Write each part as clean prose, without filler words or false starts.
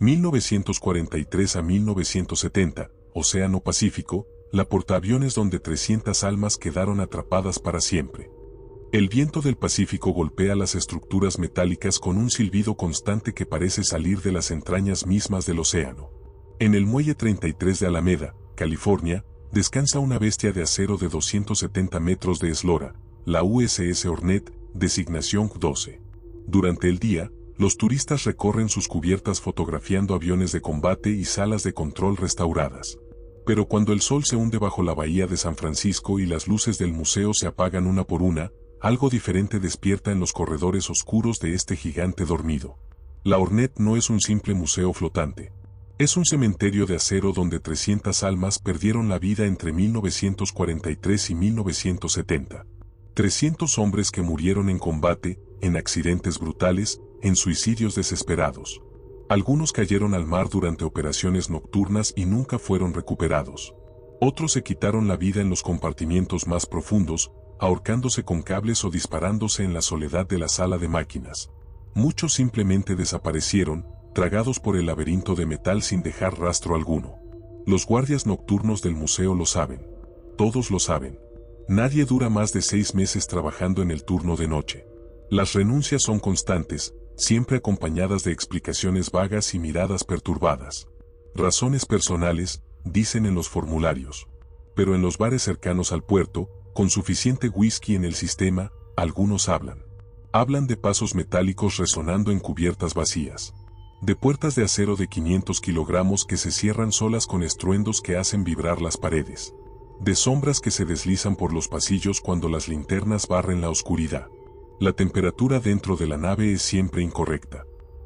1943 a 1970, Océano Pacífico, la portaaviones donde 300 almas quedaron atrapadas para siempre. El viento del Pacífico golpea las estructuras metálicas con un silbido constante que parece salir de las entrañas mismas del océano. En el muelle 33 de Alameda, California, descansa una bestia de acero de 270 metros de eslora, la USS Hornet, designación 12. Durante el día, los turistas recorren sus cubiertas fotografiando aviones de combate y salas de control restauradas. Pero cuando el sol se hunde bajo la bahía de San Francisco y las luces del museo se apagan una por una, algo diferente despierta en los corredores oscuros de este gigante dormido. La Hornet no es un simple museo flotante. Es un cementerio de acero donde 300 almas perdieron la vida entre 1943 y 1970. 300 hombres que murieron en combate, en accidentes brutales, en suicidios desesperados. Algunos cayeron al mar durante operaciones nocturnas y nunca fueron recuperados. Otros se quitaron la vida en los compartimientos más profundos, ahorcándose con cables o disparándose en la soledad de la sala de máquinas. Muchos simplemente desaparecieron, tragados por el laberinto de metal sin dejar rastro alguno. Los guardias nocturnos del museo lo saben. Todos lo saben. Nadie dura más de 6 meses trabajando en el turno de noche. Las renuncias son constantes, siempre acompañadas de explicaciones vagas y miradas perturbadas. Razones personales, dicen en los formularios. Pero en los bares cercanos al puerto, con suficiente whisky en el sistema, algunos hablan. Hablan de pasos metálicos resonando en cubiertas vacías. De puertas de acero de 500 kilogramos que se cierran solas con estruendos que hacen vibrar las paredes. De sombras que se deslizan por los pasillos cuando las linternas barren la oscuridad. La temperatura dentro de la nave es siempre incorrecta.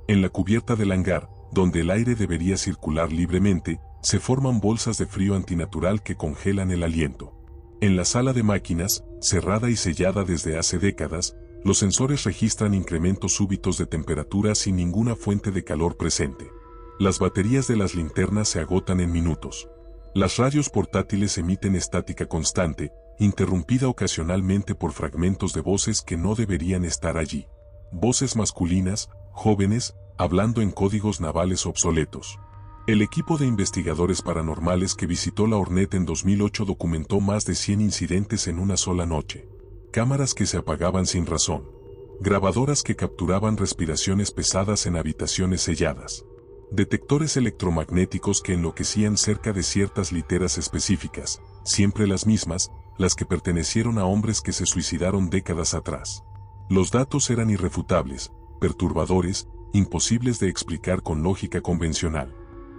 En la cubierta del hangar, donde el aire debería circular libremente, se forman bolsas de frío antinatural que congelan el aliento. En la sala de máquinas, cerrada y sellada desde hace décadas, los sensores registran incrementos súbitos de temperatura sin ninguna fuente de calor presente. Las baterías de las linternas se agotan en minutos. Las radios portátiles emiten estática constante, interrumpida ocasionalmente por fragmentos de voces que no deberían estar allí. Voces masculinas, jóvenes, hablando en códigos navales obsoletos. El equipo de investigadores paranormales que visitó la Hornet en 2008 documentó más de 100 incidentes en una sola noche. Cámaras que se apagaban sin razón. Grabadoras que capturaban respiraciones pesadas en habitaciones selladas. Detectores electromagnéticos que enloquecían cerca de ciertas literas específicas, siempre las mismas, las que pertenecieron a hombres que se suicidaron décadas atrás. Los datos eran irrefutables, perturbadores, imposibles de explicar con lógica convencional.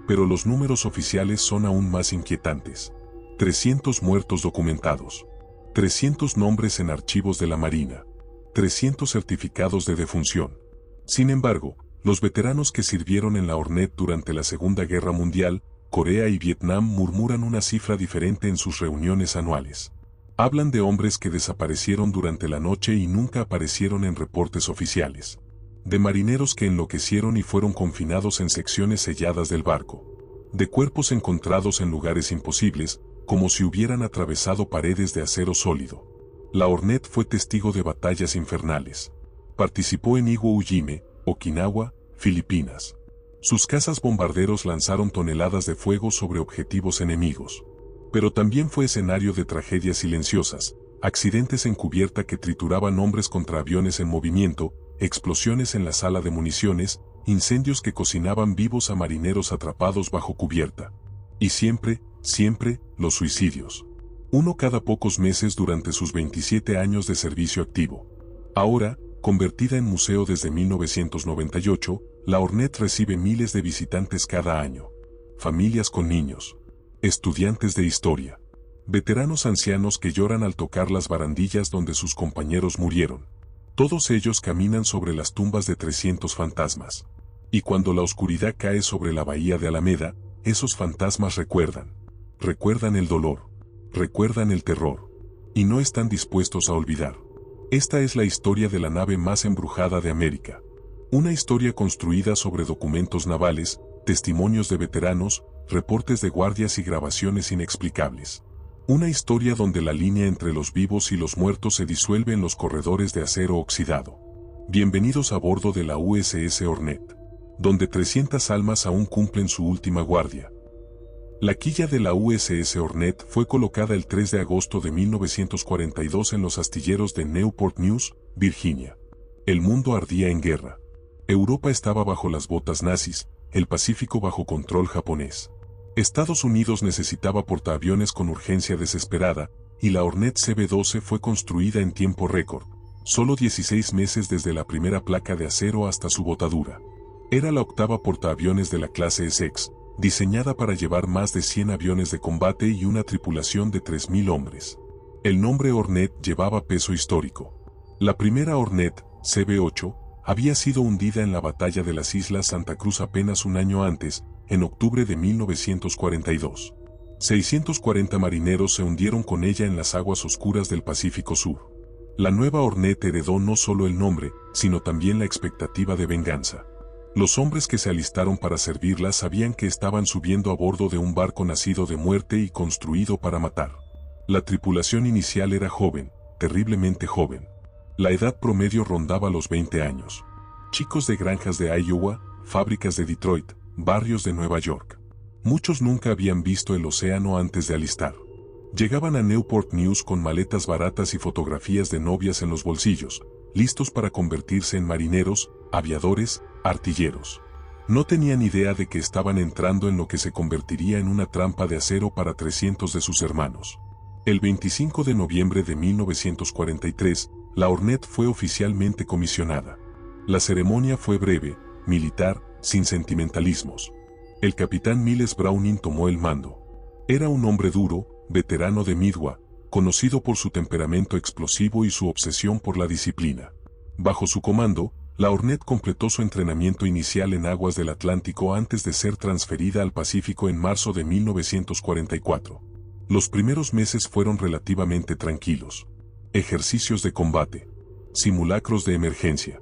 Pero los números oficiales son aún más inquietantes. 300 muertos documentados. 300 nombres en archivos de la Marina. 300 certificados de defunción. Sin embargo, los veteranos que sirvieron en la Hornet durante la Segunda Guerra Mundial, Corea y Vietnam murmuran una cifra diferente en sus reuniones anuales. Hablan de hombres que desaparecieron durante la noche y nunca aparecieron en reportes oficiales. De marineros que enloquecieron y fueron confinados en secciones selladas del barco. De cuerpos encontrados en lugares imposibles, como si hubieran atravesado paredes de acero sólido. La Hornet fue testigo de batallas infernales. Participó en Iwo Jima, Okinawa, Filipinas. Sus cazas bombarderos lanzaron toneladas de fuego sobre objetivos enemigos. Pero también fue escenario de tragedias silenciosas, accidentes en cubierta que trituraban hombres contra aviones en movimiento, explosiones en la sala de municiones, incendios que cocinaban vivos a marineros atrapados bajo cubierta. Y siempre, los suicidios. Uno cada pocos meses durante sus 27 años de servicio activo. Ahora, convertida en museo desde 1998, la Hornet recibe miles de visitantes cada año. Familias con niños. Estudiantes de historia. Veteranos ancianos que lloran al tocar las barandillas donde sus compañeros murieron. Todos ellos caminan sobre las tumbas de 300 fantasmas. Y cuando la oscuridad cae sobre la bahía de Alameda, esos fantasmas recuerdan el dolor, recuerdan el terror, y no están dispuestos a olvidar. Esta es la historia de la nave más embrujada de América. Una historia construida sobre documentos navales, testimonios de veteranos, reportes de guardias y grabaciones inexplicables. Una historia donde la línea entre los vivos y los muertos se disuelve en los corredores de acero oxidado. Bienvenidos a bordo de la USS Hornet. donde 300 almas aún cumplen su última guardia. La quilla de la USS Hornet fue colocada el 3 de agosto de 1942 en los astilleros de Newport News, Virginia. El mundo ardía en guerra. Europa estaba bajo las botas nazis, el Pacífico bajo control japonés. Estados Unidos necesitaba portaaviones con urgencia desesperada, y la Hornet CB-12 fue construida en tiempo récord, solo 16 meses desde la primera placa de acero hasta su botadura. Era la octava portaaviones de la clase Essex, diseñada para llevar más de 100 aviones de combate y una tripulación de 3.000 hombres. El nombre Hornet llevaba peso histórico. La primera Hornet, CB-8, había sido hundida en la batalla de las Islas Santa Cruz apenas un año antes, en octubre de 1942. 640 marineros se hundieron con ella en las aguas oscuras del Pacífico Sur. La nueva Hornet heredó no solo el nombre, sino también la expectativa de venganza. Los hombres que se alistaron para servirla sabían que estaban subiendo a bordo de un barco nacido de muerte y construido para matar. La tripulación inicial era joven, terriblemente joven. La edad promedio rondaba los 20 años. Chicos de granjas de Iowa, fábricas de Detroit, barrios de Nueva York. Muchos nunca habían visto el océano antes de alistar. Llegaban a Newport News con maletas baratas y fotografías de novias en los bolsillos, listos para convertirse en marineros, aviadores, artilleros. No tenían idea de que estaban entrando en lo que se convertiría en una trampa de acero para 300 de sus hermanos. El 25 de noviembre de 1943, la Hornet fue oficialmente comisionada. La ceremonia fue breve, militar, sin sentimentalismos. El capitán Miles Browning tomó el mando. Era un hombre duro, veterano de Midway, conocido por su temperamento explosivo y su obsesión por la disciplina. Bajo su comando, la Hornet completó su entrenamiento inicial en aguas del Atlántico antes de ser transferida al Pacífico en marzo de 1944. Los primeros meses fueron relativamente tranquilos. Ejercicios de combate, simulacros de emergencia,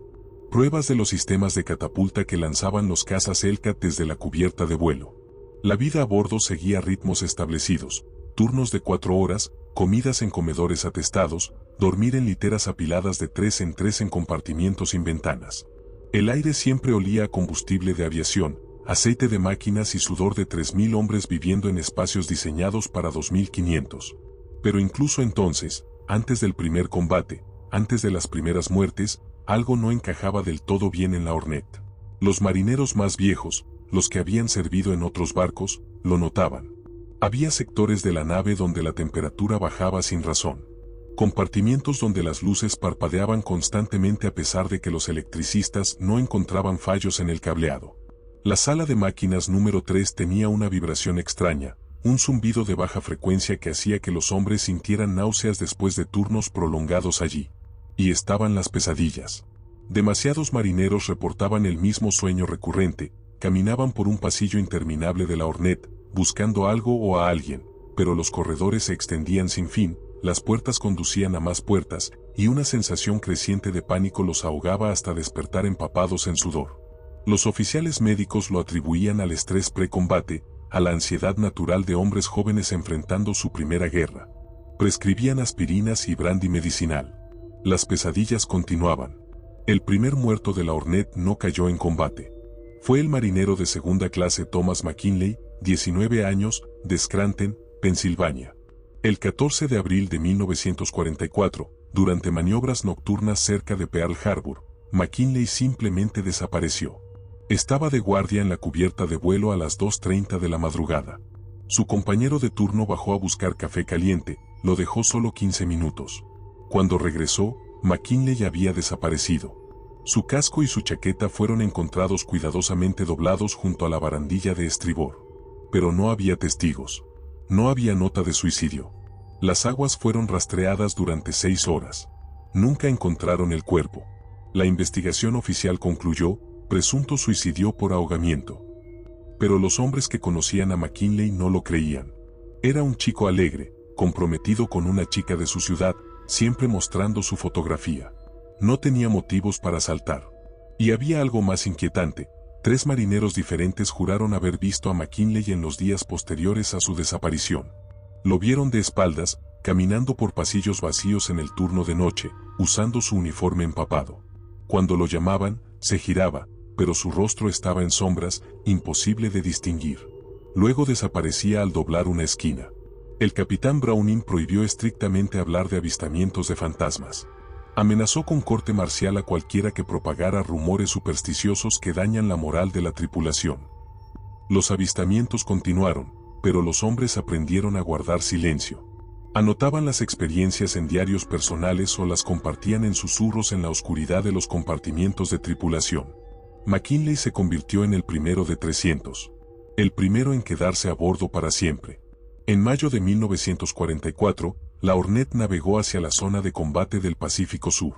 pruebas de los sistemas de catapulta que lanzaban los cazas Hellcat desde la cubierta de vuelo. La vida a bordo seguía ritmos establecidos, turnos de 4 horas, comidas en comedores atestados, dormir en literas apiladas de 3 en 3 en compartimientos sin ventanas. El aire siempre olía a combustible de aviación, aceite de máquinas y sudor de 3.000 hombres viviendo en espacios diseñados para 2.500. Pero incluso entonces, antes del primer combate, antes de las primeras muertes, algo no encajaba del todo bien en la Hornet. Los marineros más viejos, los que habían servido en otros barcos, lo notaban. Había sectores de la nave donde la temperatura bajaba sin razón. Compartimientos donde las luces parpadeaban constantemente a pesar de que los electricistas no encontraban fallos en el cableado. La sala de máquinas número 3 tenía una vibración extraña, un zumbido de baja frecuencia que hacía que los hombres sintieran náuseas después de turnos prolongados allí. Y estaban las pesadillas. Demasiados marineros reportaban el mismo sueño recurrente, caminaban por un pasillo interminable de la Hornet, buscando algo o a alguien, pero los corredores se extendían sin fin, las puertas conducían a más puertas, y una sensación creciente de pánico los ahogaba hasta despertar empapados en sudor. Los oficiales médicos lo atribuían al estrés precombate, a la ansiedad natural de hombres jóvenes enfrentando su primera guerra. Prescribían aspirinas y brandy medicinal. Las pesadillas continuaban. El primer muerto de la Hornet no cayó en combate. Fue el marinero de segunda clase Thomas McKinley, 19 años, de Scranton, Pensilvania. El 14 de abril de 1944, durante maniobras nocturnas cerca de Pearl Harbor, McKinley simplemente desapareció. Estaba de guardia en la cubierta de vuelo a las 2:30 de la madrugada. Su compañero de turno bajó a buscar café caliente, lo dejó solo 15 minutos. Cuando regresó, McKinley había desaparecido. Su casco y su chaqueta fueron encontrados cuidadosamente doblados junto a la barandilla de estribor. Pero no había testigos. No había nota de suicidio. Las aguas fueron rastreadas durante 6 horas. Nunca encontraron el cuerpo. La investigación oficial concluyó, presunto suicidio por ahogamiento. Pero los hombres que conocían a McKinley no lo creían. Era un chico alegre, comprometido con una chica de su ciudad, siempre mostrando su fotografía. No tenía motivos para saltar. Y había algo más inquietante. 3 marineros diferentes juraron haber visto a McKinley en los días posteriores a su desaparición. Lo vieron de espaldas, caminando por pasillos vacíos en el turno de noche, usando su uniforme empapado. Cuando lo llamaban, se giraba, pero su rostro estaba en sombras, imposible de distinguir. Luego desaparecía al doblar una esquina. El capitán Browning prohibió estrictamente hablar de avistamientos de fantasmas. Amenazó con corte marcial a cualquiera que propagara rumores supersticiosos que dañan la moral de la tripulación. Los avistamientos continuaron, pero los hombres aprendieron a guardar silencio. Anotaban las experiencias en diarios personales o las compartían en susurros en la oscuridad de los compartimientos de tripulación. McKinley se convirtió en el primero de 300. El primero en quedarse a bordo para siempre. En mayo de 1944, la Hornet navegó hacia la zona de combate del Pacífico Sur.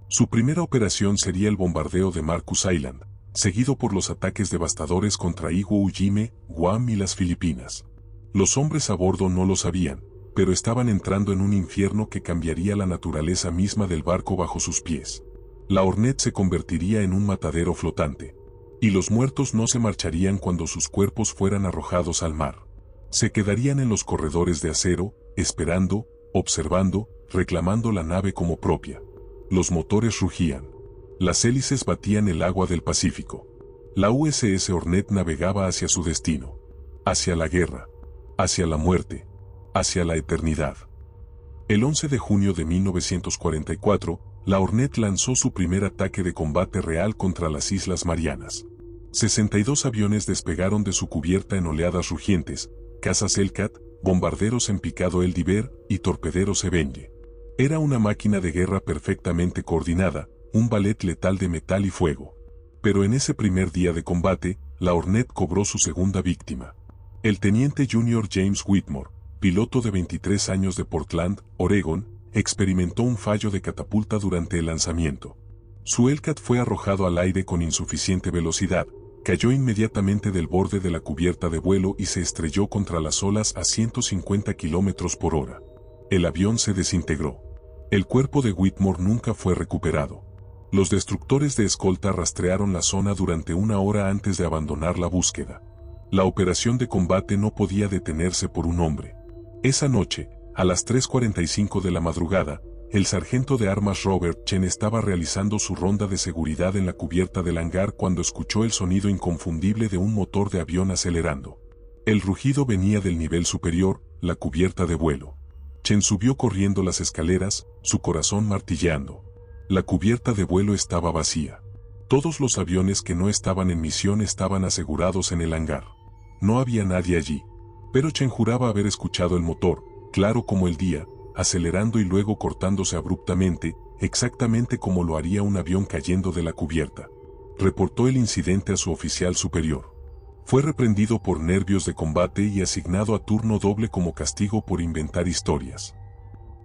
Su primera operación sería el bombardeo de Marcus Island, seguido por los ataques devastadores contra Iwo Jima, Guam y las Filipinas. Los hombres a bordo no lo sabían, pero estaban entrando en un infierno que cambiaría la naturaleza misma del barco bajo sus pies. La Hornet se convertiría en un matadero flotante. Y los muertos no se marcharían cuando sus cuerpos fueran arrojados al mar. Se quedarían en los corredores de acero, esperando, observando, reclamando la nave como propia. Los motores rugían. Las hélices batían el agua del Pacífico. La USS Hornet navegaba hacia su destino. Hacia la guerra. Hacia la muerte. Hacia la eternidad. El 11 de junio de 1944, la Hornet lanzó su primer ataque de combate real contra las Islas Marianas. 62 aviones despegaron de su cubierta en oleadas rugientes, cazas Hellcat, bombarderos en picado Eldiver y torpederos Avenger. Era una máquina de guerra perfectamente coordinada, un ballet letal de metal y fuego. Pero en ese primer día de combate, la Hornet cobró su segunda víctima. El teniente junior James Whitmore, piloto de 23 años de Portland, Oregon, experimentó un fallo de catapulta durante el lanzamiento. Su Hellcat fue arrojado al aire con insuficiente velocidad, cayó inmediatamente del borde de la cubierta de vuelo y se estrelló contra las olas a 150 km por hora. El avión se desintegró. El cuerpo de Whitmore nunca fue recuperado. Los destructores de escolta rastrearon la zona durante una hora antes de abandonar la búsqueda. La operación de combate no podía detenerse por un hombre. Esa noche, a las 3:45 de la madrugada, el sargento de armas Robert Chen estaba realizando su ronda de seguridad en la cubierta del hangar cuando escuchó el sonido inconfundible de un motor de avión acelerando. El rugido venía del nivel superior, la cubierta de vuelo. Chen subió corriendo las escaleras, su corazón martilleando. La cubierta de vuelo estaba vacía. Todos los aviones que no estaban en misión estaban asegurados en el hangar. No había nadie allí. Pero Chen juraba haber escuchado el motor, claro como el día, acelerando y luego cortándose abruptamente, exactamente como lo haría un avión cayendo de la cubierta. Reportó el incidente a su oficial superior. Fue reprendido por nervios de combate y asignado a turno doble como castigo por inventar historias.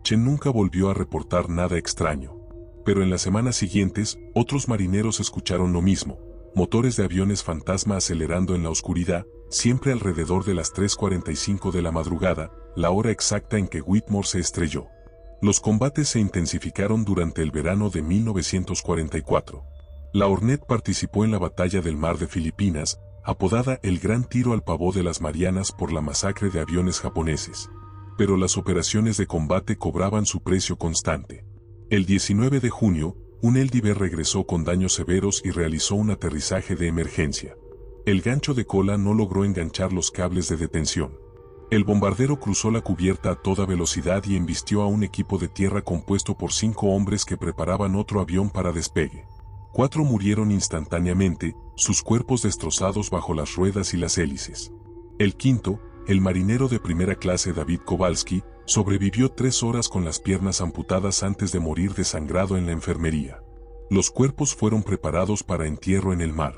Chen nunca volvió a reportar nada extraño. Pero en las semanas siguientes, otros marineros escucharon lo mismo, motores de aviones fantasma acelerando en la oscuridad, siempre alrededor de las 3:45 de la madrugada, la hora exacta en que Whitmore se estrelló. Los combates se intensificaron durante el verano de 1944. La Hornet participó en la batalla del Mar de Filipinas, apodada el Gran Tiro al Pavó de las Marianas por la masacre de aviones japoneses. Pero las operaciones de combate cobraban su precio constante. El 19 de junio, un Eldiver regresó con daños severos y realizó un aterrizaje de emergencia. El gancho de cola no logró enganchar los cables de detención. El bombardero cruzó la cubierta a toda velocidad y embistió a un equipo de tierra compuesto por 5 hombres que preparaban otro avión para despegue. 4 murieron instantáneamente, sus cuerpos destrozados bajo las ruedas y las hélices. El quinto, el marinero de primera clase David Kowalski, sobrevivió 3 horas con las piernas amputadas antes de morir desangrado en la enfermería. Los cuerpos fueron preparados para entierro en el mar.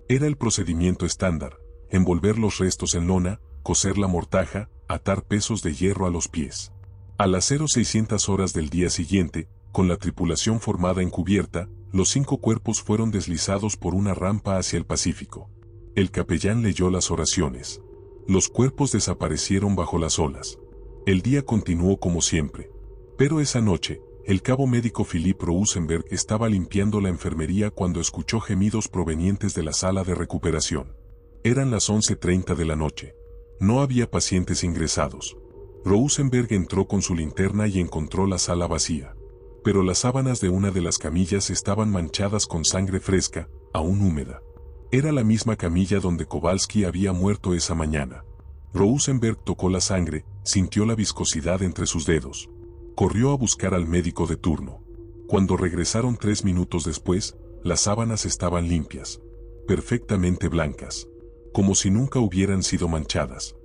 Era el procedimiento estándar: envolver los restos en lona, coser la mortaja, atar pesos de hierro a los pies. A las 0600 horas del día siguiente, con la tripulación formada en cubierta, los 5 cuerpos fueron deslizados por una rampa hacia el Pacífico. El capellán leyó las oraciones. Los cuerpos desaparecieron bajo las olas. El día continuó como siempre. Pero esa noche, el cabo médico Philip Rosenberg estaba limpiando la enfermería cuando escuchó gemidos provenientes de la sala de recuperación. Eran las 11:30 de la noche. No había pacientes ingresados. Rosenberg entró con su linterna y encontró la sala vacía. Pero las sábanas de una de las camillas estaban manchadas con sangre fresca, aún húmeda. Era la misma camilla donde Kowalski había muerto esa mañana. Rosenberg tocó la sangre, sintió la viscosidad entre sus dedos. Corrió a buscar al médico de turno. Cuando regresaron 3 minutos después, las sábanas estaban limpias, perfectamente blancas, como si nunca hubieran sido manchadas.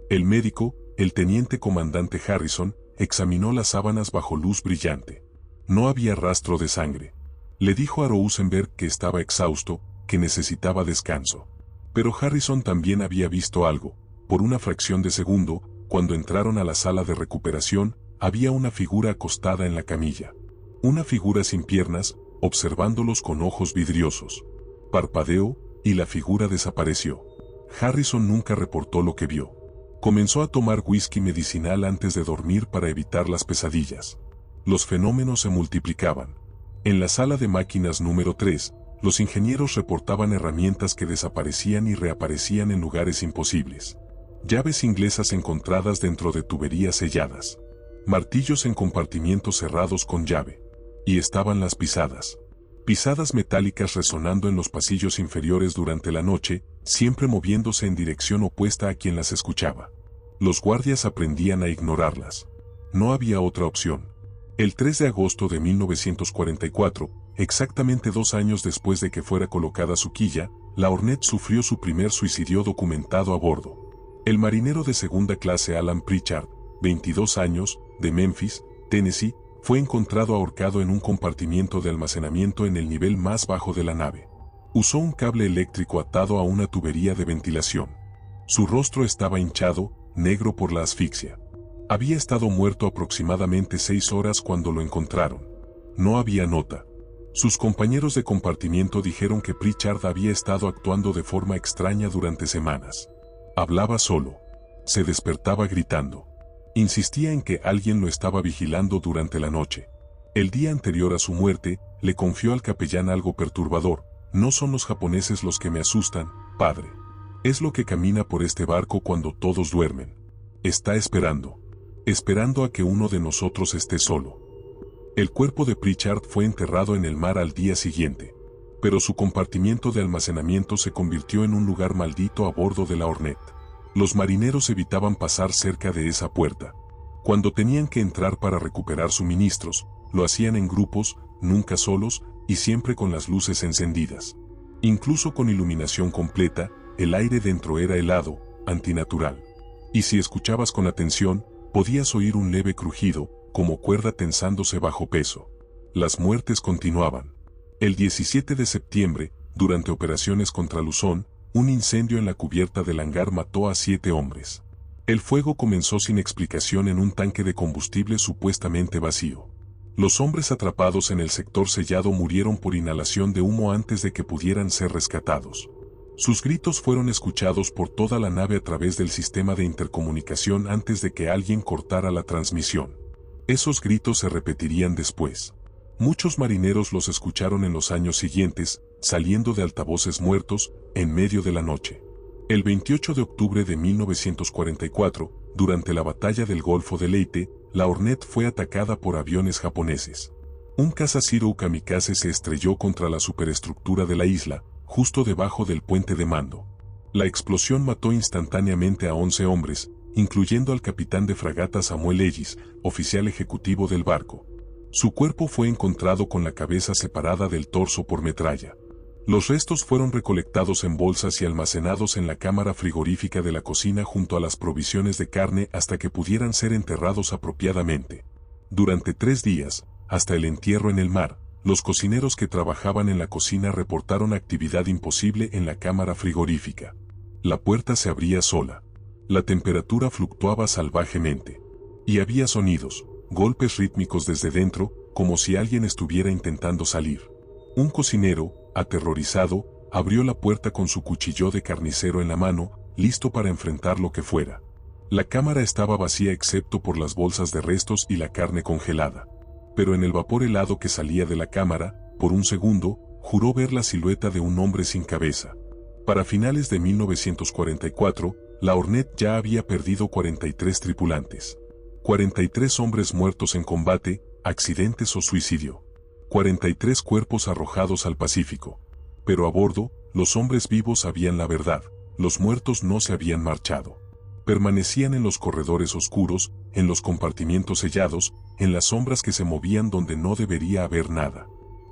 El médico, el teniente comandante Harrison, examinó las sábanas bajo luz brillante. No había rastro de sangre. Le dijo a Rosenberg que estaba exhausto, que necesitaba descanso. Pero Harrison también había visto algo. Por una fracción de segundo, cuando entraron a la sala de recuperación, había una figura acostada en la camilla. Una figura sin piernas, observándolos con ojos vidriosos. Parpadeó, y la figura desapareció. Harrison nunca reportó lo que vio. Comenzó a tomar whisky medicinal antes de dormir para evitar las pesadillas. Los fenómenos se multiplicaban. En la sala de máquinas número 3, los ingenieros reportaban herramientas que desaparecían y reaparecían en lugares imposibles. Llaves inglesas encontradas dentro de tuberías selladas. Martillos en compartimientos cerrados con llave. Y estaban las pisadas. Pisadas metálicas resonando en los pasillos inferiores durante la noche, siempre moviéndose en dirección opuesta a quien las escuchaba. Los guardias aprendían a ignorarlas. No había otra opción. El 3 de agosto de 1944, exactamente 2 años después de que fuera colocada su quilla, la Hornet sufrió su primer suicidio documentado a bordo. El marinero de segunda clase Alan Pritchard, 22 años, de Memphis, Tennessee, fue encontrado ahorcado en un compartimiento de almacenamiento en el nivel más bajo de la nave. Usó un cable eléctrico atado a una tubería de ventilación. Su rostro estaba hinchado, negro por la asfixia. Había estado muerto aproximadamente 6 horas cuando lo encontraron. No había nota. Sus compañeros de compartimiento dijeron que Pritchard había estado actuando de forma extraña durante semanas. Hablaba solo. Se despertaba gritando. Insistía en que alguien lo estaba vigilando durante la noche. El día anterior a su muerte, le confió al capellán algo perturbador. No son los japoneses los que me asustan, padre. Es lo que camina por este barco cuando todos duermen. Está esperando. Esperando a que uno de nosotros esté solo. El cuerpo de Pritchard fue enterrado en el mar al día siguiente. Pero su compartimiento de almacenamiento se convirtió en un lugar maldito a bordo de la Hornet. Los marineros evitaban pasar cerca de esa puerta. Cuando tenían que entrar para recuperar suministros, lo hacían en grupos, nunca solos, y siempre con las luces encendidas. Incluso con iluminación completa, el aire dentro era helado, antinatural. Y si escuchabas con atención, podías oír un leve crujido, como cuerda tensándose bajo peso. Las muertes continuaban. El 17 de septiembre, durante operaciones contra Luzón, un incendio en la cubierta del hangar mató a 7 hombres. El fuego comenzó sin explicación en un tanque de combustible supuestamente vacío. Los hombres atrapados en el sector sellado murieron por inhalación de humo antes de que pudieran ser rescatados. Sus gritos fueron escuchados por toda la nave a través del sistema de intercomunicación antes de que alguien cortara la transmisión. Esos gritos se repetirían después. Muchos marineros los escucharon en los años siguientes, saliendo de altavoces muertos, en medio de la noche. El 28 de octubre de 1944, durante la batalla del Golfo de Leyte, la Hornet fue atacada por aviones japoneses. Un caza Zero kamikaze se estrelló contra la superestructura de la isla, justo debajo del puente de mando. La explosión mató instantáneamente a 11 hombres, incluyendo al capitán de fragata Samuel Ellis, oficial ejecutivo del barco. Su cuerpo fue encontrado con la cabeza separada del torso por metralla. Los restos fueron recolectados en bolsas y almacenados en la cámara frigorífica de la cocina junto a las provisiones de carne hasta que pudieran ser enterrados apropiadamente. Durante 3 días, hasta el entierro en el mar, los cocineros que trabajaban en la cocina reportaron actividad imposible en la cámara frigorífica. La puerta se abría sola. La temperatura fluctuaba salvajemente. Y había sonidos, golpes rítmicos desde dentro, como si alguien estuviera intentando salir. Un cocinero, aterrorizado, abrió la puerta con su cuchillo de carnicero en la mano, listo para enfrentar lo que fuera. La cámara estaba vacía excepto por las bolsas de restos y la carne congelada. Pero en el vapor helado que salía de la cámara, por un segundo, juró ver la silueta de un hombre sin cabeza. Para finales de 1944, la Hornet ya había perdido 43 tripulantes. 43 hombres muertos en combate, accidentes o suicidio. 43 cuerpos arrojados al Pacífico. Pero a bordo, los hombres vivos sabían la verdad, los muertos no se habían marchado. Permanecían en los corredores oscuros, en los compartimientos sellados, en las sombras que se movían donde no debería haber nada.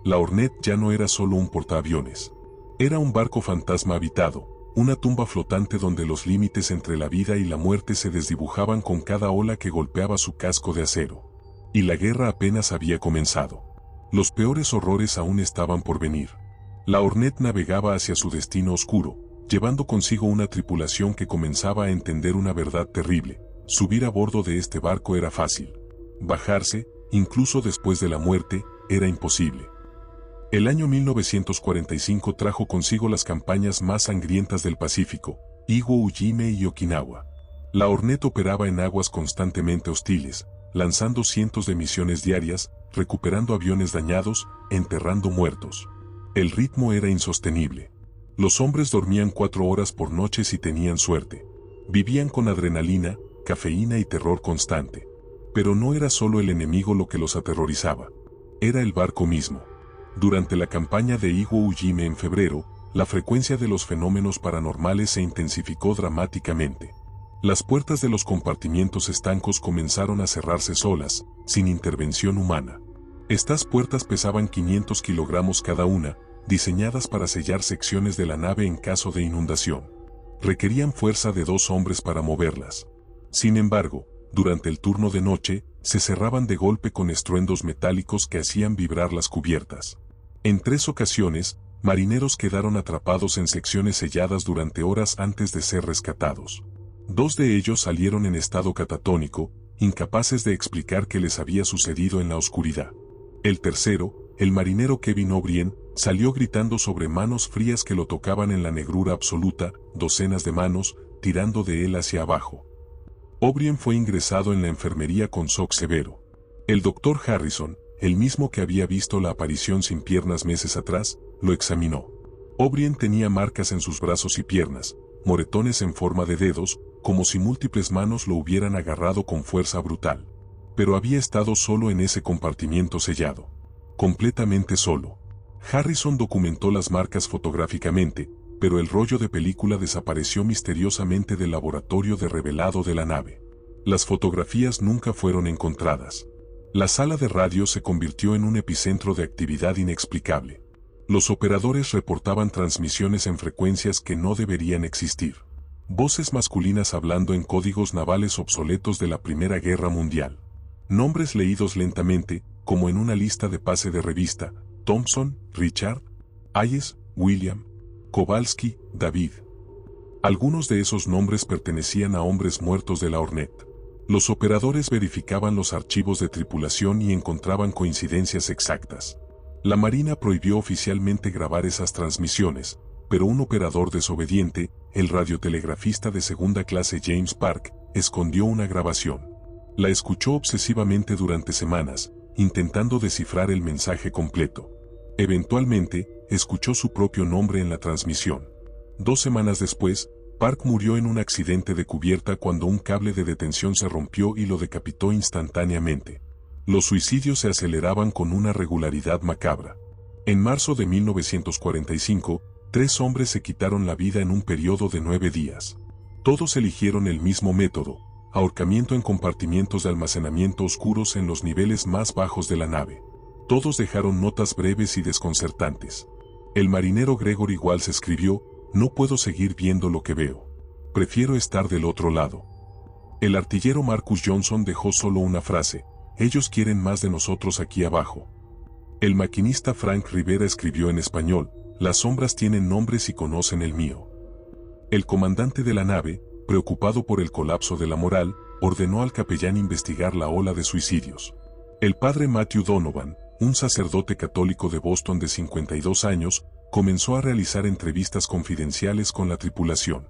La Hornet ya no era solo un portaaviones. Era un barco fantasma habitado, una tumba flotante donde los límites entre la vida y la muerte se desdibujaban con cada ola que golpeaba su casco de acero. Y la guerra apenas había comenzado. Los peores horrores aún estaban por venir. La Hornet navegaba hacia su destino oscuro, llevando consigo una tripulación que comenzaba a entender una verdad terrible. Subir a bordo de este barco era fácil. Bajarse, incluso después de la muerte, era imposible. El año 1945 trajo consigo las campañas más sangrientas del Pacífico, Iwo Jima y Okinawa. La Hornet operaba en aguas constantemente hostiles, lanzando cientos de misiones diarias, recuperando aviones dañados, enterrando muertos. El ritmo era insostenible. Los hombres dormían 4 horas por noche si tenían suerte. Vivían con adrenalina, cafeína y terror constante. Pero no era solo el enemigo lo que los aterrorizaba. Era el barco mismo. Durante la campaña de Iwo Jima en febrero, la frecuencia de los fenómenos paranormales se intensificó dramáticamente. Las puertas de los compartimientos estancos comenzaron a cerrarse solas, sin intervención humana. Estas puertas pesaban 500 kilogramos cada una, diseñadas para sellar secciones de la nave en caso de inundación. Requerían fuerza de 2 hombres para moverlas. Sin embargo, durante el turno de noche, se cerraban de golpe con estruendos metálicos que hacían vibrar las cubiertas. En 3 ocasiones, marineros quedaron atrapados en secciones selladas durante horas antes de ser rescatados. 2 de ellos salieron en estado catatónico, incapaces de explicar qué les había sucedido en la oscuridad. El tercero, el marinero Kevin O'Brien, salió gritando sobre manos frías que lo tocaban en la negrura absoluta, docenas de manos, tirando de él hacia abajo. O'Brien fue ingresado en la enfermería con shock severo. El doctor Harrison, el mismo que había visto la aparición sin piernas meses atrás, lo examinó. O'Brien tenía marcas en sus brazos y piernas, moretones en forma de dedos, como si múltiples manos lo hubieran agarrado con fuerza brutal. Pero había estado solo en ese compartimiento sellado. Completamente solo. Harrison documentó las marcas fotográficamente, pero el rollo de película desapareció misteriosamente del laboratorio de revelado de la nave. Las fotografías nunca fueron encontradas. La sala de radio se convirtió en un epicentro de actividad inexplicable. Los operadores reportaban transmisiones en frecuencias que no deberían existir. Voces masculinas hablando en códigos navales obsoletos de la Primera Guerra Mundial. Nombres leídos lentamente, como en una lista de pase de revista: Thompson, Richard, Hayes, William, Kowalski, David. Algunos de esos nombres pertenecían a hombres muertos de la Hornet. Los operadores verificaban los archivos de tripulación y encontraban coincidencias exactas. La Marina prohibió oficialmente grabar esas transmisiones, pero un operador desobediente, el radiotelegrafista de segunda clase James Park, escondió una grabación. La escuchó obsesivamente durante semanas, intentando descifrar el mensaje completo. Eventualmente, escuchó su propio nombre en la transmisión. 2 semanas después, Park murió en un accidente de cubierta cuando un cable de detención se rompió y lo decapitó instantáneamente. Los suicidios se aceleraban con una regularidad macabra. En marzo de 1945, 3 hombres se quitaron la vida en un periodo de 9 días. Todos eligieron el mismo método: ahorcamiento en compartimientos de almacenamiento oscuros en los niveles más bajos de la nave. Todos dejaron notas breves y desconcertantes. El marinero Gregory Walsh escribió: "No puedo seguir viendo lo que veo. Prefiero estar del otro lado". El artillero Marcus Johnson dejó solo una frase: "Ellos quieren más de nosotros aquí abajo". El maquinista Frank Rivera escribió en español: "Las sombras tienen nombres y conocen el mío". El comandante de la nave, preocupado por el colapso de la moral, ordenó al capellán investigar la ola de suicidios. El padre Matthew Donovan, un sacerdote católico de Boston de 52 años, comenzó a realizar entrevistas confidenciales con la tripulación.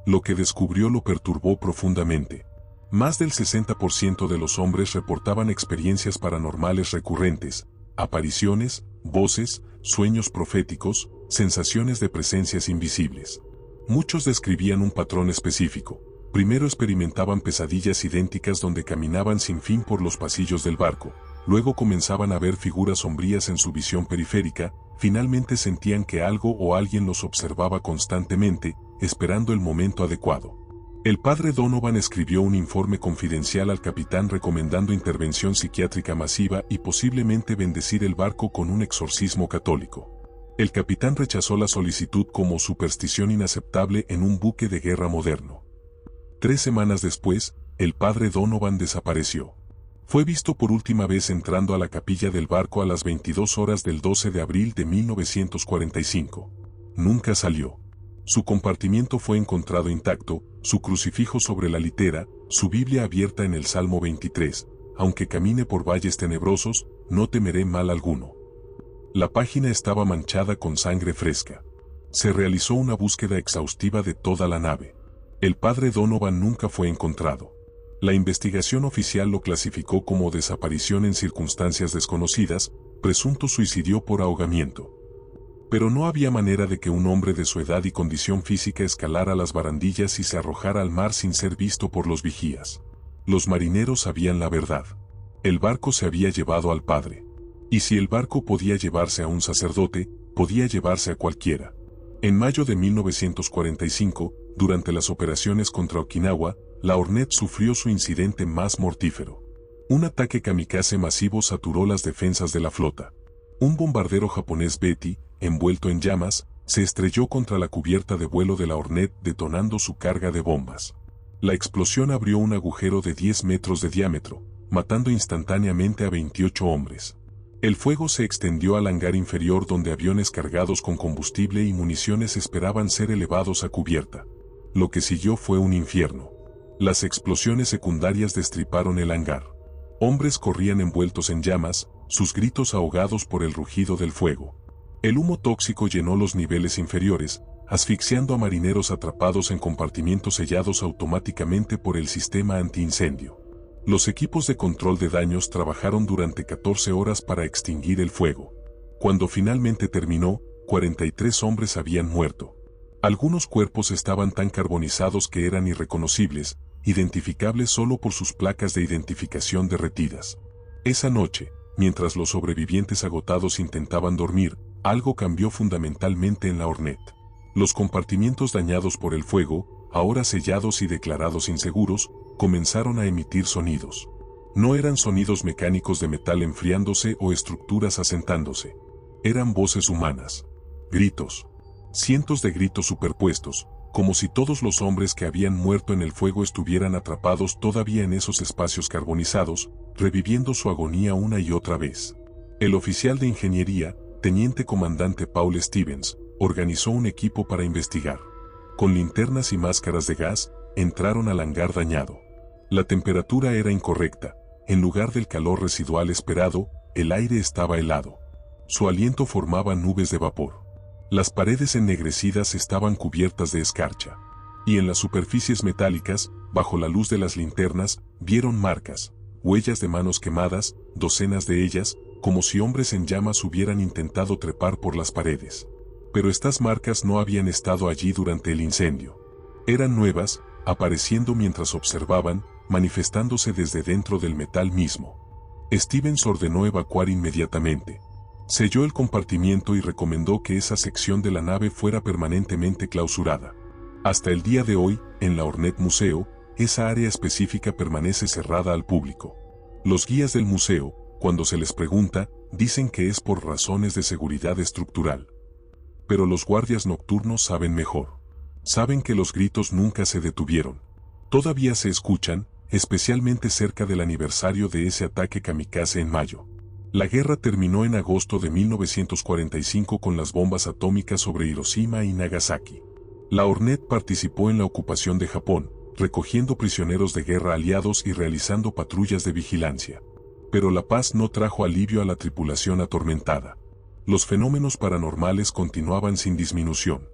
Lo que descubrió lo perturbó profundamente. Más del 60% de los hombres reportaban experiencias paranormales recurrentes, apariciones, voces, sueños proféticos, sensaciones de presencias invisibles. Muchos describían un patrón específico. Primero experimentaban pesadillas idénticas donde caminaban sin fin por los pasillos del barco, luego comenzaban a ver figuras sombrías en su visión periférica, finalmente sentían que algo o alguien los observaba constantemente, esperando el momento adecuado. El padre Donovan escribió un informe confidencial al capitán recomendando intervención psiquiátrica masiva y posiblemente bendecir el barco con un exorcismo católico. El capitán rechazó la solicitud como superstición inaceptable en un buque de guerra moderno. 3 semanas después, el padre Donovan desapareció. Fue visto por última vez entrando a la capilla del barco a las 22 horas del 12 de abril de 1945. Nunca salió. Su compartimiento fue encontrado intacto, su crucifijo sobre la litera, su Biblia abierta en el Salmo 23, aunque camine por valles tenebrosos, no temeré mal alguno. La página estaba manchada con sangre fresca. Se realizó una búsqueda exhaustiva de toda la nave. El padre Donovan nunca fue encontrado. La investigación oficial lo clasificó como desaparición en circunstancias desconocidas, presunto suicidio por ahogamiento. Pero no había manera de que un hombre de su edad y condición física escalara las barandillas y se arrojara al mar sin ser visto por los vigías. Los marineros sabían la verdad. El barco se había llevado al padre. Y si el barco podía llevarse a un sacerdote, podía llevarse a cualquiera. En mayo de 1945, durante las operaciones contra Okinawa, la Hornet sufrió su incidente más mortífero. Un ataque kamikaze masivo saturó las defensas de la flota. Un bombardero japonés Betty, envuelto en llamas, se estrelló contra la cubierta de vuelo de la Hornet detonando su carga de bombas. La explosión abrió un agujero de 10 metros de diámetro, matando instantáneamente a 28 hombres. El fuego se extendió al hangar inferior donde aviones cargados con combustible y municiones esperaban ser elevados a cubierta. Lo que siguió fue un infierno. Las explosiones secundarias destriparon el hangar. Hombres corrían envueltos en llamas, sus gritos ahogados por el rugido del fuego. El humo tóxico llenó los niveles inferiores, asfixiando a marineros atrapados en compartimientos sellados automáticamente por el sistema antiincendio. Los equipos de control de daños trabajaron durante 14 horas para extinguir el fuego. Cuando finalmente terminó, 43 hombres habían muerto. Algunos cuerpos estaban tan carbonizados que eran irreconocibles, identificables solo por sus placas de identificación derretidas. Esa noche, mientras los sobrevivientes agotados intentaban dormir, algo cambió fundamentalmente en la Hornet. Los compartimientos dañados por el fuego, ahora sellados y declarados inseguros, comenzaron a emitir sonidos. No eran sonidos mecánicos de metal enfriándose o estructuras asentándose. Eran voces humanas. Gritos. Cientos de gritos superpuestos, como si todos los hombres que habían muerto en el fuego estuvieran atrapados todavía en esos espacios carbonizados, reviviendo su agonía una y otra vez. El oficial de ingeniería, teniente comandante Paul Stevens, organizó un equipo para investigar. Con linternas y máscaras de gas, entraron al hangar dañado. La temperatura era incorrecta. En lugar del calor residual esperado, el aire estaba helado. Su aliento formaba nubes de vapor. Las paredes ennegrecidas estaban cubiertas de escarcha. Y en las superficies metálicas, bajo la luz de las linternas, vieron marcas, huellas de manos quemadas, docenas de ellas, como si hombres en llamas hubieran intentado trepar por las paredes. Pero estas marcas no habían estado allí durante el incendio. Eran nuevas, apareciendo mientras observaban, manifestándose desde dentro del metal mismo. Stevens ordenó evacuar inmediatamente. Selló el compartimiento y recomendó que esa sección de la nave fuera permanentemente clausurada. Hasta el día de hoy, en la Hornet Museo, esa área específica permanece cerrada al público. Los guías del museo, cuando se les pregunta, dicen que es por razones de seguridad estructural. Pero los guardias nocturnos saben mejor. Saben que los gritos nunca se detuvieron. Todavía se escuchan, especialmente cerca del aniversario de ese ataque kamikaze en mayo. La guerra terminó en agosto de 1945 con las bombas atómicas sobre Hiroshima y Nagasaki. La Hornet participó en la ocupación de Japón, recogiendo prisioneros de guerra aliados y realizando patrullas de vigilancia. Pero la paz no trajo alivio a la tripulación atormentada. Los fenómenos paranormales continuaban sin disminución.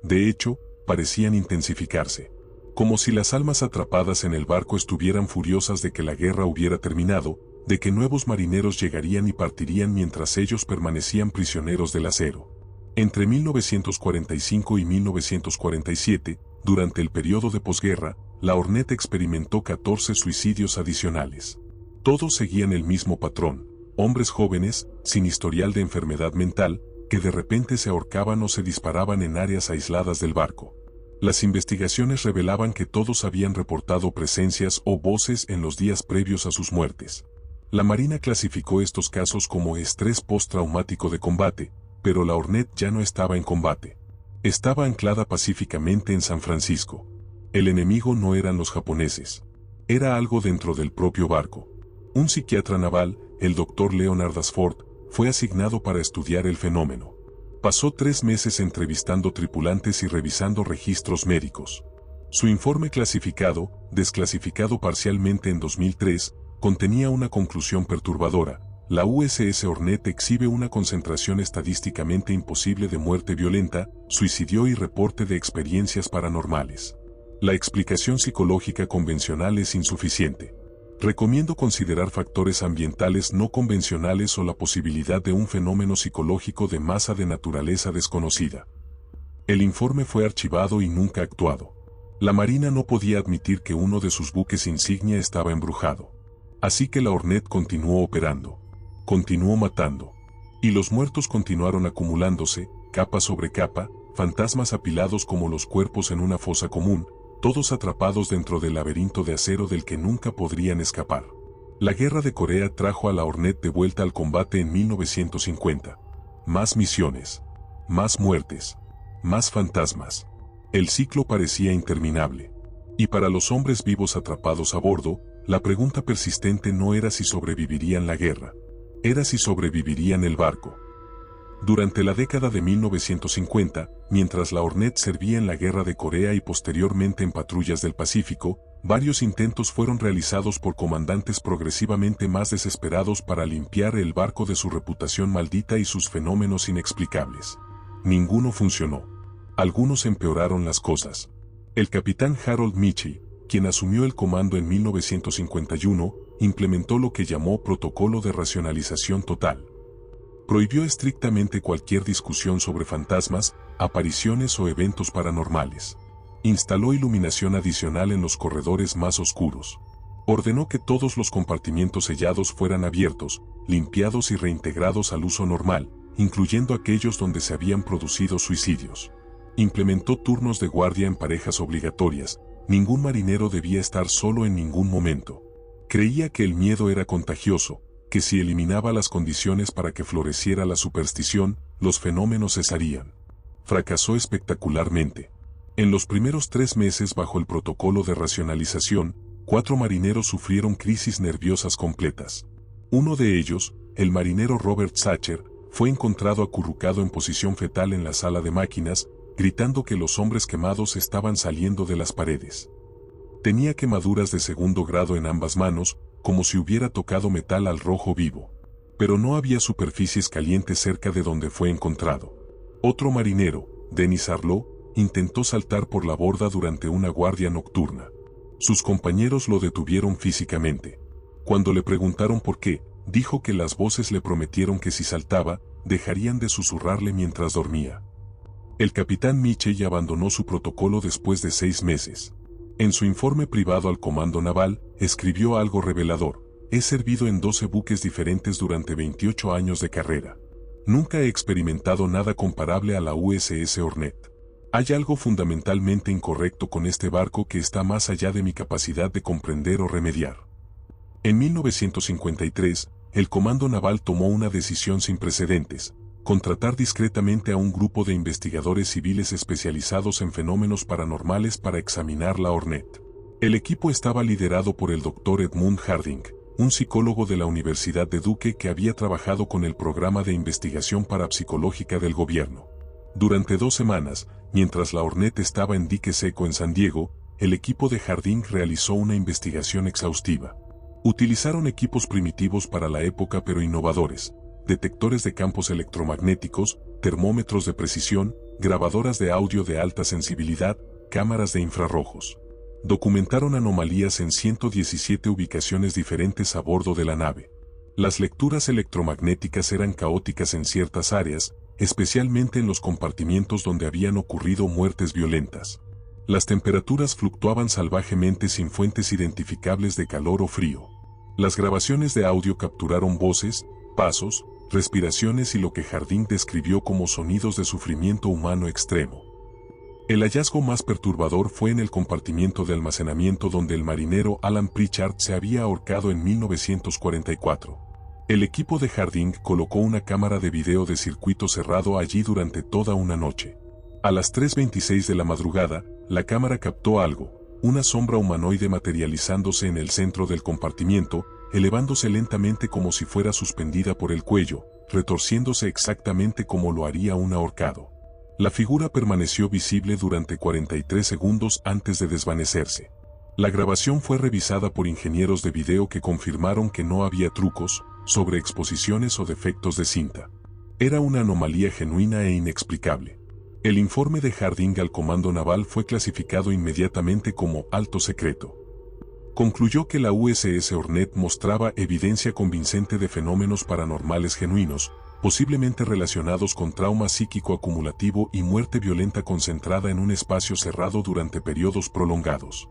De hecho, parecían intensificarse. Como si las almas atrapadas en el barco estuvieran furiosas de que la guerra hubiera terminado, de que nuevos marineros llegarían y partirían mientras ellos permanecían prisioneros del acero. Entre 1945 y 1947, durante el periodo de posguerra, la Hornet experimentó 14 suicidios adicionales. Todos seguían el mismo patrón: hombres jóvenes, sin historial de enfermedad mental, que de repente se ahorcaban o se disparaban en áreas aisladas del barco. Las investigaciones revelaban que todos habían reportado presencias o voces en los días previos a sus muertes. La Marina clasificó estos casos como estrés postraumático de combate, pero la Hornet ya no estaba en combate. Estaba anclada pacíficamente en San Francisco. El enemigo no eran los japoneses. Era algo dentro del propio barco. Un psiquiatra naval, el Dr. Leonard Ashford, fue asignado para estudiar el fenómeno. Pasó 3 meses entrevistando tripulantes y revisando registros médicos. Su informe clasificado, desclasificado parcialmente en 2003, contenía una conclusión perturbadora. La USS Hornet exhibe una concentración estadísticamente imposible de muerte violenta, suicidio y reporte de experiencias paranormales. La explicación psicológica convencional es insuficiente. Recomiendo considerar factores ambientales no convencionales o la posibilidad de un fenómeno psicológico de masa de naturaleza desconocida. El informe fue archivado y nunca actuado. La Marina no podía admitir que uno de sus buques insignia estaba embrujado. Así que la Hornet continuó operando. Continuó matando. Y los muertos continuaron acumulándose, capa sobre capa, fantasmas apilados como los cuerpos en una fosa común, todos atrapados dentro del laberinto de acero del que nunca podrían escapar. La Guerra de Corea trajo a la Hornet de vuelta al combate en 1950. Más misiones. Más muertes. Más fantasmas. El ciclo parecía interminable. Y para los hombres vivos atrapados a bordo, la pregunta persistente no era si sobrevivirían la guerra. Era si sobrevivirían el barco. Durante la década de 1950, mientras la Hornet servía en la Guerra de Corea y posteriormente en patrullas del Pacífico, varios intentos fueron realizados por comandantes progresivamente más desesperados para limpiar el barco de su reputación maldita y sus fenómenos inexplicables. Ninguno funcionó. Algunos empeoraron las cosas. El capitán Harold Mitchell, quien asumió el comando en 1951, implementó lo que llamó Protocolo de Racionalización Total. Prohibió estrictamente cualquier discusión sobre fantasmas, apariciones o eventos paranormales. Instaló iluminación adicional en los corredores más oscuros. Ordenó que todos los compartimientos sellados fueran abiertos, limpiados y reintegrados al uso normal, incluyendo aquellos donde se habían producido suicidios. Implementó turnos de guardia en parejas obligatorias. Ningún marinero debía estar solo en ningún momento. Creía que el miedo era contagioso, que si eliminaba las condiciones para que floreciera la superstición, los fenómenos cesarían. Fracasó espectacularmente. En los primeros 3 meses bajo el protocolo de racionalización, 4 marineros sufrieron crisis nerviosas completas. Uno de ellos, el marinero Robert Sacher, fue encontrado acurrucado en posición fetal en la sala de máquinas, gritando que los hombres quemados estaban saliendo de las paredes. Tenía quemaduras de 2º grado en ambas manos, como si hubiera tocado metal al rojo vivo. Pero no había superficies calientes cerca de donde fue encontrado. Otro marinero, Denis Arlo, intentó saltar por la borda durante una guardia nocturna. Sus compañeros lo detuvieron físicamente. Cuando le preguntaron por qué, dijo que las voces le prometieron que si saltaba, dejarían de susurrarle mientras dormía. El capitán Mitchell abandonó su protocolo después de 6 meses. En su informe privado al Comando Naval, escribió algo revelador: he servido en 12 buques diferentes durante 28 años de carrera. Nunca he experimentado nada comparable a la USS Hornet. Hay algo fundamentalmente incorrecto con este barco que está más allá de mi capacidad de comprender o remediar. En 1953, el Comando Naval tomó una decisión sin precedentes: contratar discretamente a un grupo de investigadores civiles especializados en fenómenos paranormales para examinar la Hornet. El equipo estaba liderado por el Dr. Edmund Harding, un psicólogo de la Universidad de Duke que había trabajado con el programa de investigación parapsicológica del gobierno. Durante 2 semanas, mientras la Hornet estaba en dique seco en San Diego, el equipo de Harding realizó una investigación exhaustiva. Utilizaron equipos primitivos para la época pero innovadores: detectores de campos electromagnéticos, termómetros de precisión, grabadoras de audio de alta sensibilidad, cámaras de infrarrojos. Documentaron anomalías en 117 ubicaciones diferentes a bordo de la nave. Las lecturas electromagnéticas eran caóticas en ciertas áreas, especialmente en los compartimientos donde habían ocurrido muertes violentas. Las temperaturas fluctuaban salvajemente sin fuentes identificables de calor o frío. Las grabaciones de audio capturaron voces, pasos, respiraciones y lo que Harding describió como sonidos de sufrimiento humano extremo. El hallazgo más perturbador fue en el compartimiento de almacenamiento donde el marinero Alan Pritchard se había ahorcado en 1944. El equipo de Harding colocó una cámara de video de circuito cerrado allí durante toda una noche. A las 3:26 de la madrugada, la cámara captó algo, una sombra humanoide materializándose en el centro del compartimiento, elevándose lentamente como si fuera suspendida por el cuello, retorciéndose exactamente como lo haría un ahorcado. La figura permaneció visible durante 43 segundos antes de desvanecerse. La grabación fue revisada por ingenieros de video que confirmaron que no había trucos, sobreexposiciones o defectos de cinta. Era una anomalía genuina e inexplicable. El informe de Harding al Comando Naval fue clasificado inmediatamente como alto secreto. Concluyó que la USS Hornet mostraba evidencia convincente de fenómenos paranormales genuinos, posiblemente relacionados con trauma psíquico acumulativo y muerte violenta concentrada en un espacio cerrado durante periodos prolongados.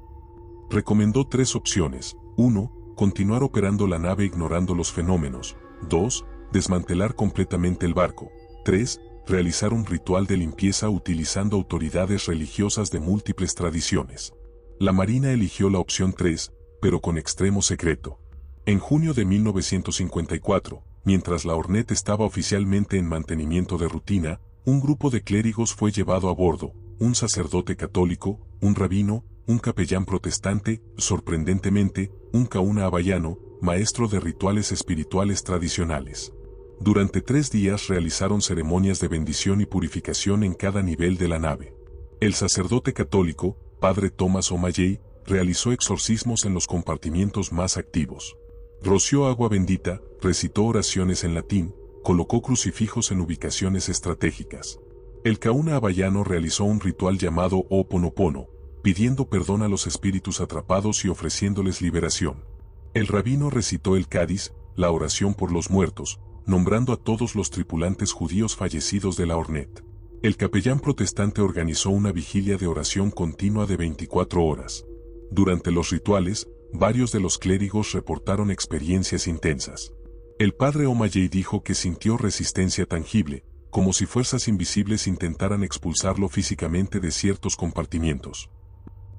Recomendó 3 opciones. 1. Continuar operando la nave ignorando los fenómenos. 2. Desmantelar completamente el barco. 3. Realizar un ritual de limpieza utilizando autoridades religiosas de múltiples tradiciones. La Marina eligió la opción 3, pero con extremo secreto. En junio de 1954, mientras la Hornet estaba oficialmente en mantenimiento de rutina, un grupo de clérigos fue llevado a bordo, un sacerdote católico, un rabino, un capellán protestante, sorprendentemente, un cauna havaiano, maestro de rituales espirituales tradicionales. Durante 3 días realizaron ceremonias de bendición y purificación en cada nivel de la nave. El sacerdote católico, Padre Thomas O'Malley, realizó exorcismos en los compartimientos más activos. Roció agua bendita, recitó oraciones en latín, colocó crucifijos en ubicaciones estratégicas. El cauna havaiano realizó un ritual llamado Ho'oponopono, pidiendo perdón a los espíritus atrapados y ofreciéndoles liberación. El rabino recitó el Cádiz, la oración por los muertos, nombrando a todos los tripulantes judíos fallecidos de la Hornet. El capellán protestante organizó una vigilia de oración continua de 24 horas. Durante los rituales, varios de los clérigos reportaron experiencias intensas. El padre O'Malley dijo que sintió resistencia tangible, como si fuerzas invisibles intentaran expulsarlo físicamente de ciertos compartimientos.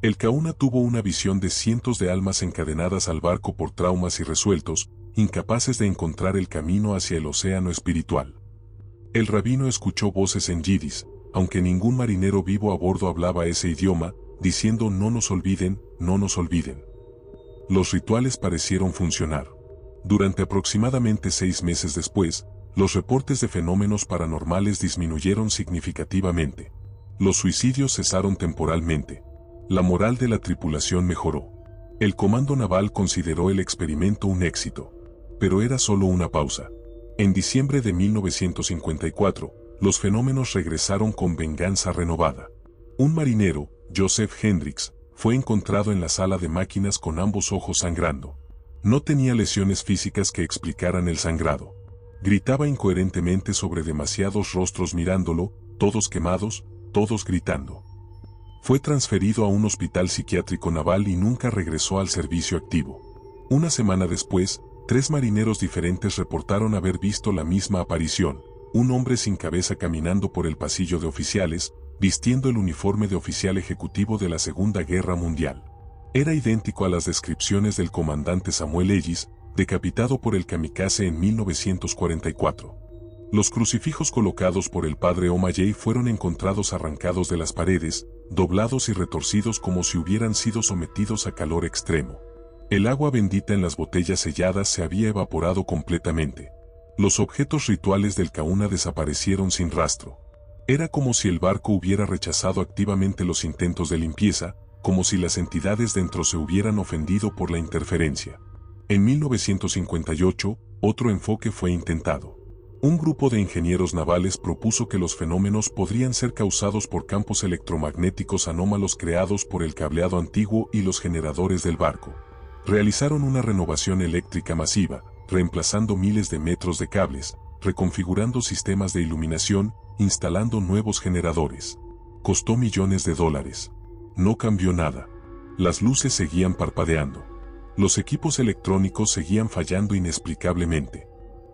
El cauna tuvo una visión de cientos de almas encadenadas al barco por traumas irresueltos, incapaces de encontrar el camino hacia el océano espiritual. El rabino escuchó voces en yidis, aunque ningún marinero vivo a bordo hablaba ese idioma, diciendo no nos olviden, no nos olviden. Los rituales parecieron funcionar. Durante aproximadamente 6 meses después, los reportes de fenómenos paranormales disminuyeron significativamente. Los suicidios cesaron temporalmente. La moral de la tripulación mejoró. El Comando Naval consideró el experimento un éxito. Pero era solo una pausa. En diciembre de 1954, los fenómenos regresaron con venganza renovada. Un marinero, Joseph Hendricks, fue encontrado en la sala de máquinas con ambos ojos sangrando. No tenía lesiones físicas que explicaran el sangrado. Gritaba incoherentemente sobre demasiados rostros mirándolo, todos quemados, todos gritando. Fue transferido a un hospital psiquiátrico naval y nunca regresó al servicio activo. Una semana después, 3 marineros diferentes reportaron haber visto la misma aparición, un hombre sin cabeza caminando por el pasillo de oficiales, vistiendo el uniforme de oficial ejecutivo de la Segunda Guerra Mundial. Era idéntico a las descripciones del comandante Samuel Ellis, decapitado por el kamikaze en 1944. Los crucifijos colocados por el padre O'Malley fueron encontrados arrancados de las paredes, doblados y retorcidos como si hubieran sido sometidos a calor extremo. El agua bendita en las botellas selladas se había evaporado completamente. Los objetos rituales del cauna desaparecieron sin rastro. Era como si el barco hubiera rechazado activamente los intentos de limpieza, como si las entidades dentro se hubieran ofendido por la interferencia. En 1958, otro enfoque fue intentado. Un grupo de ingenieros navales propuso que los fenómenos podrían ser causados por campos electromagnéticos anómalos creados por el cableado antiguo y los generadores del barco. Realizaron una renovación eléctrica masiva, reemplazando miles de metros de cables, reconfigurando sistemas de iluminación, instalando nuevos generadores. Costó millones de dólares. No cambió nada. Las luces seguían parpadeando. Los equipos electrónicos seguían fallando inexplicablemente.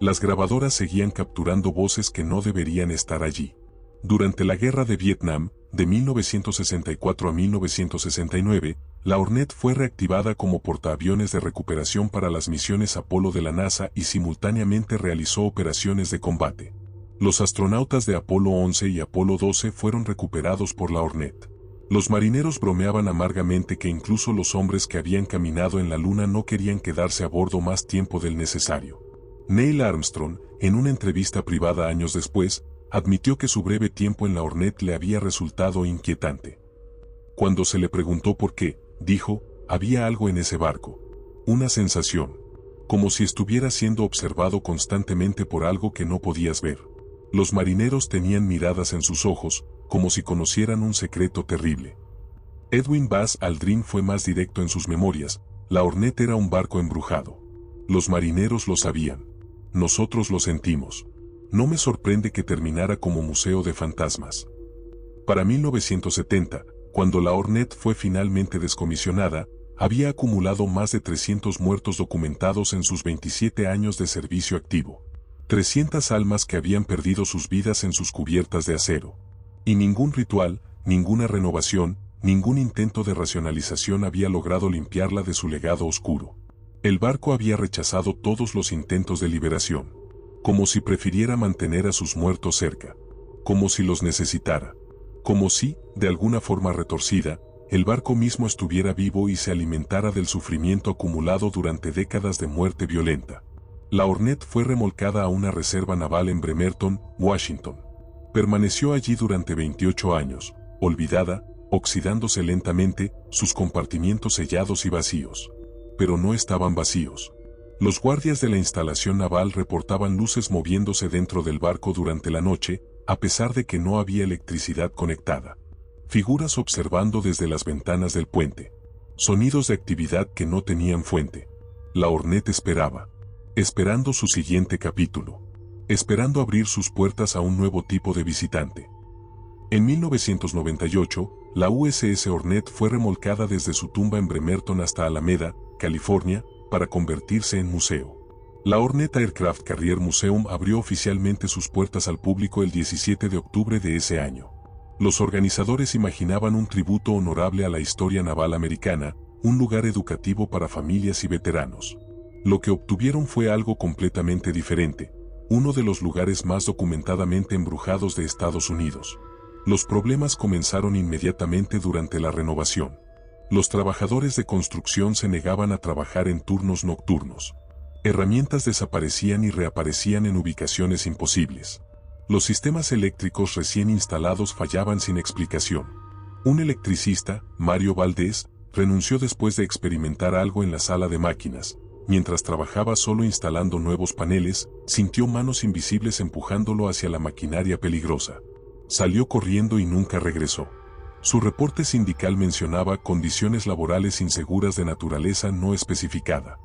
Las grabadoras seguían capturando voces que no deberían estar allí. Durante la Guerra de Vietnam, de 1964 a 1969, la Hornet fue reactivada como portaaviones de recuperación para las misiones Apolo de la NASA y simultáneamente realizó operaciones de combate. Los astronautas de Apolo 11 y Apolo 12 fueron recuperados por la Hornet. Los marineros bromeaban amargamente que incluso los hombres que habían caminado en la Luna no querían quedarse a bordo más tiempo del necesario. Neil Armstrong, en una entrevista privada años después, admitió que su breve tiempo en la Hornet le había resultado inquietante. Cuando se le preguntó por qué, dijo, había algo en ese barco. Una sensación. Como si estuviera siendo observado constantemente por algo que no podías ver. Los marineros tenían miradas en sus ojos, como si conocieran un secreto terrible. Edwin Buzz Aldrin fue más directo en sus memorias, la Hornet era un barco embrujado. Los marineros lo sabían. Nosotros lo sentimos. No me sorprende que terminara como museo de fantasmas. Para 1970, cuando la Hornet fue finalmente descomisionada, había acumulado más de 300 muertos documentados en sus 27 años de servicio activo. 300 almas que habían perdido sus vidas en sus cubiertas de acero. Y ningún ritual, ninguna renovación, ningún intento de racionalización había logrado limpiarla de su legado oscuro. El barco había rechazado todos los intentos de liberación. Como si prefiriera mantener a sus muertos cerca. Como si los necesitara. Como si, de alguna forma retorcida, el barco mismo estuviera vivo y se alimentara del sufrimiento acumulado durante décadas de muerte violenta. La Hornet fue remolcada a una reserva naval en Bremerton, Washington. Permaneció allí durante 28 años, olvidada, oxidándose lentamente, sus compartimientos sellados y vacíos. Pero no estaban vacíos. Los guardias de la instalación naval reportaban luces moviéndose dentro del barco durante la noche, a pesar de que no había electricidad conectada. Figuras observando desde las ventanas del puente. Sonidos de actividad que no tenían fuente. La Hornet esperaba. Esperando su siguiente capítulo. Esperando abrir sus puertas a un nuevo tipo de visitante. En 1998, la USS Hornet fue remolcada desde su tumba en Bremerton hasta Alameda, California, para convertirse en museo. La Hornet Aircraft Carrier Museum abrió oficialmente sus puertas al público el 17 de octubre de ese año. Los organizadores imaginaban un tributo honorable a la historia naval americana, un lugar educativo para familias y veteranos. Lo que obtuvieron fue algo completamente diferente, uno de los lugares más documentadamente embrujados de Estados Unidos. Los problemas comenzaron inmediatamente durante la renovación. Los trabajadores de construcción se negaban a trabajar en turnos nocturnos. Herramientas desaparecían y reaparecían en ubicaciones imposibles. Los sistemas eléctricos recién instalados fallaban sin explicación. Un electricista, Mario Valdés, renunció después de experimentar algo en la sala de máquinas. Mientras trabajaba solo instalando nuevos paneles, sintió manos invisibles empujándolo hacia la maquinaria peligrosa. Salió corriendo y nunca regresó. Su reporte sindical mencionaba condiciones laborales inseguras de naturaleza no especificada.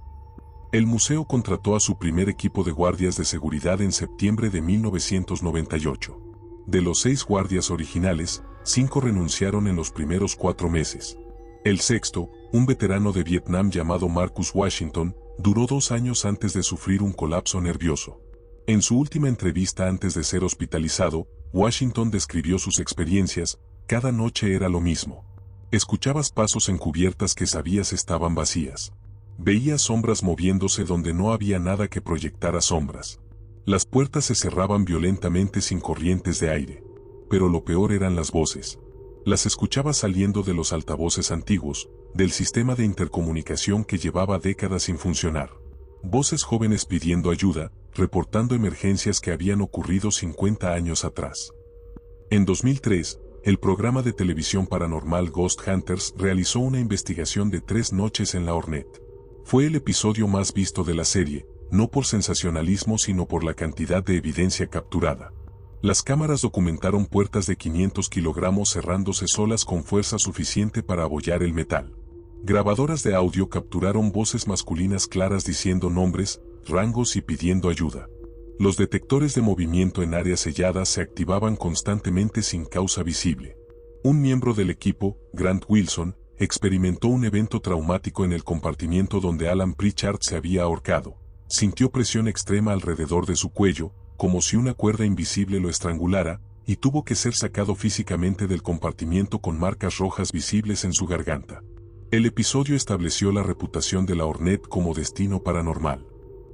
El museo contrató a su primer equipo de guardias de seguridad en septiembre de 1998. De los 6 guardias originales, 5 renunciaron en los primeros 4 meses. El sexto, un veterano de Vietnam llamado Marcus Washington, duró 2 años antes de sufrir un colapso nervioso. En su última entrevista antes de ser hospitalizado, Washington describió sus experiencias. Cada noche era lo mismo. Escuchabas pasos en cubiertas que sabías estaban vacías. Veías sombras moviéndose donde no había nada que proyectara sombras. Las puertas se cerraban violentamente sin corrientes de aire. Pero lo peor eran las voces. Las escuchabas saliendo de los altavoces antiguos, del sistema de intercomunicación que llevaba décadas sin funcionar. Voces jóvenes pidiendo ayuda, reportando emergencias que habían ocurrido 50 años atrás. En 2003, el programa de televisión paranormal Ghost Hunters realizó una investigación de 3 noches en la Hornet. Fue el episodio más visto de la serie, no por sensacionalismo sino por la cantidad de evidencia capturada. Las cámaras documentaron puertas de 500 kilogramos cerrándose solas con fuerza suficiente para abollar el metal. Grabadoras de audio capturaron voces masculinas claras diciendo nombres, rangos y pidiendo ayuda. Los detectores de movimiento en áreas selladas se activaban constantemente sin causa visible. Un miembro del equipo, Grant Wilson, experimentó un evento traumático en el compartimiento donde Alan Pritchard se había ahorcado. sintió presión extrema alrededor de su cuello, como si una cuerda invisible lo estrangulara, y tuvo que ser sacado físicamente del compartimiento con marcas rojas visibles en su garganta. El episodio estableció la reputación de la Hornet como destino paranormal.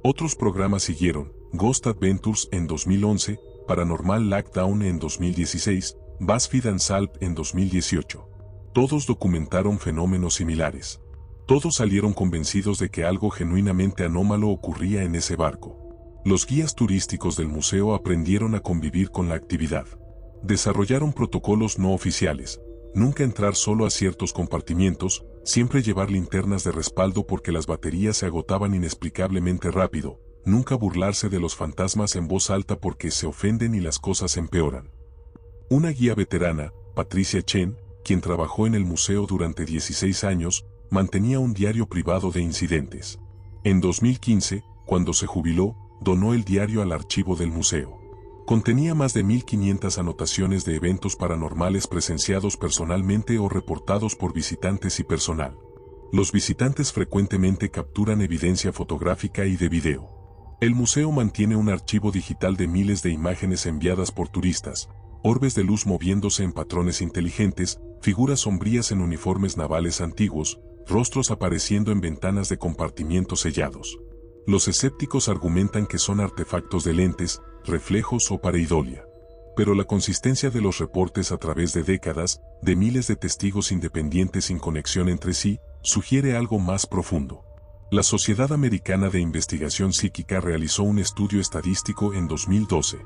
Otros programas siguieron: Ghost Adventures en 2011, Paranormal Lockdown en 2016, BuzzFeed Unsolved en 2018. Todos documentaron fenómenos similares. Todos salieron convencidos de que algo genuinamente anómalo ocurría en ese barco. Los guías turísticos del museo aprendieron a convivir con la actividad. Desarrollaron protocolos no oficiales: nunca entrar solo a ciertos compartimientos, siempre llevar linternas de respaldo porque las baterías se agotaban inexplicablemente rápido, nunca burlarse de los fantasmas en voz alta porque se ofenden y las cosas empeoran. Una guía veterana, Patricia Chen, quien trabajó en el museo durante 16 años, mantenía un diario privado de incidentes. En 2015, cuando se jubiló, donó el diario al archivo del museo. Contenía más de 1500 anotaciones de eventos paranormales presenciados personalmente o reportados por visitantes y personal. Los visitantes frecuentemente capturan evidencia fotográfica y de video. El museo mantiene un archivo digital de miles de imágenes enviadas por turistas: orbes de luz moviéndose en patrones inteligentes, figuras sombrías en uniformes navales antiguos, rostros apareciendo en ventanas de compartimientos sellados. Los escépticos argumentan que son artefactos de lentes, reflejos o pareidolia. Pero la consistencia de los reportes a través de décadas, de miles de testigos independientes sin conexión entre sí, sugiere algo más profundo. La Sociedad Americana de Investigación Psíquica realizó un estudio estadístico en 2012.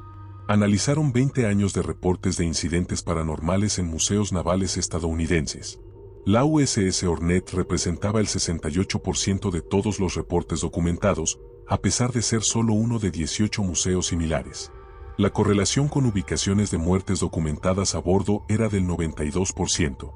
Analizaron 20 años de reportes de incidentes paranormales en museos navales estadounidenses. La USS Hornet representaba el 68% de todos los reportes documentados, a pesar de ser solo uno de 18 museos similares. La correlación con ubicaciones de muertes documentadas a bordo era del 92%.